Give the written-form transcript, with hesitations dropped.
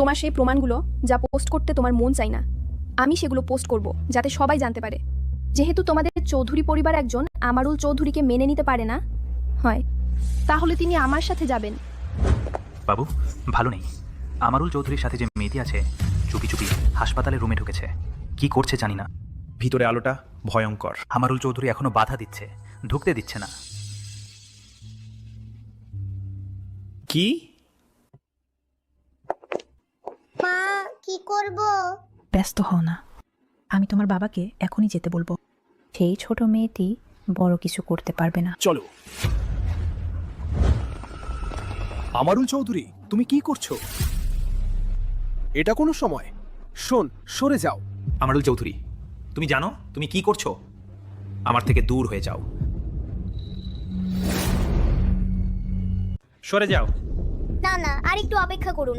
তোমার সেই প্রমাণগুলো যা পোস্ট করতে তোমার মন চাই না, আমি সেগুলো পোস্ট করব যাতে সবাই জানতে পারে। যেহেতু তোমাদের চৌধুরী পরিবার একজন আমারুল চৌধুরীকে মেনে নিতে পারে না, হয় তাহলে তিনি আমার সাথে যাবেন। বাবু, ভালো নেই। আমারুল চৌধুরীর সাথে যে মেয়েটি আছে চুপি চুপি হাসপাতালের রুমে ঢুকেছে। কি করছে জানি না। ভিতরে আলোটা ভয়ঙ্কর। আমারুল চৌধুরী এখনো বাধা দিচ্ছে, ঢুকতে দিচ্ছে না। কি? মা, কি করব? ব্যস্ত হও না, আমি তোমার বাবাকে এখনই যেতে বলবো। সেই ছোট মেয়েটি বড় কিছু করতে পারবে না। চলো। আমারুল চৌধুরী, তুমি কি করছো? এটা কোনো সময়? শোন, সরে যাও। আমারুল চৌধুরী, তুমি জানো তুমি কি করছো? আমার থেকে দূর হয়ে যাও। সরে যাও। না না, আর একটু অপেক্ষা করুন।